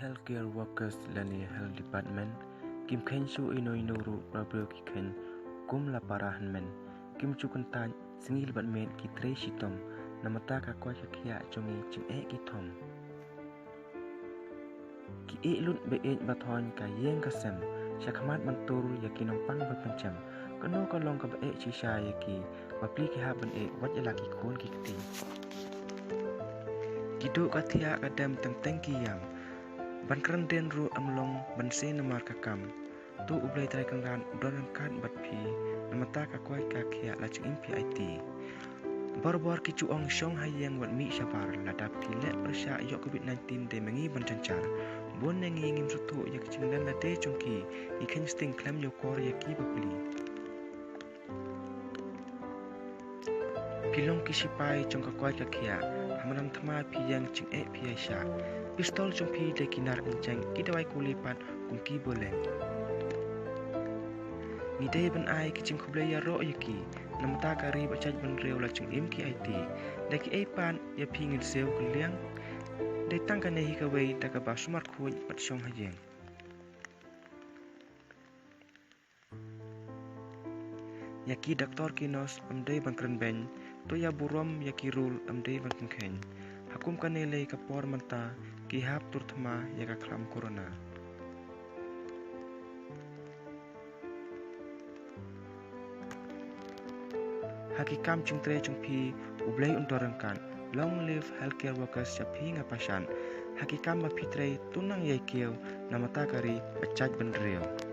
healthcare workers lani health department kim khen su inoi nuru babro ki khen kum la parahan men kim chu kan tan singil bat men ki tre shitom namata ka kwa ka khia chongi ching e ki thom ki e lut be e bathon ka yeng ka sem shakmat man tur yakinong pang ba pancham kano ka long ka ba e chi sha yaki bapli ki ha ban e wat yala ki khon ki ti kidu ka thia ka dam tang tang ki yam ban kran den ru amlong ban se namar ka kam tu ublai trai kang ran don kan bat phi namata ka kwai ka khia la ching phi it bor ki chu ong shong hayang wat mi shabar la dap ki le persha yo covid-19 de mengi ban chanchar bon ne ngi ngim su tu yak ching dan la te chong ki I khen sting klam yo kor ya ki bapli pilong ki sipai chong ka kwai ka khia hamram thama phi yang ching e phi sha pistol chong phi de kinar chang ki dawai kulipat kum ki boleng ni de ban ai ki ching khuble ya ro yaki namta ka ri ba chaj ban reu la ching im ki it de ki e pan ya phi ngin seu ku liang de tang ka ne hi ka wei ta ka ba smart khu pat shong hayeng yaki doktor kinos amdei bangkran ben to ya burom yaki rule amdei bangkran khen hakum kanele ka por manta ki hap turthma ya ka khram corona hakikam chungtre chungphi ublai untorangkan long live healthcare workers chapi nga pasan hakikam ma phitre tunang yai keu namata kari pachaj ban reo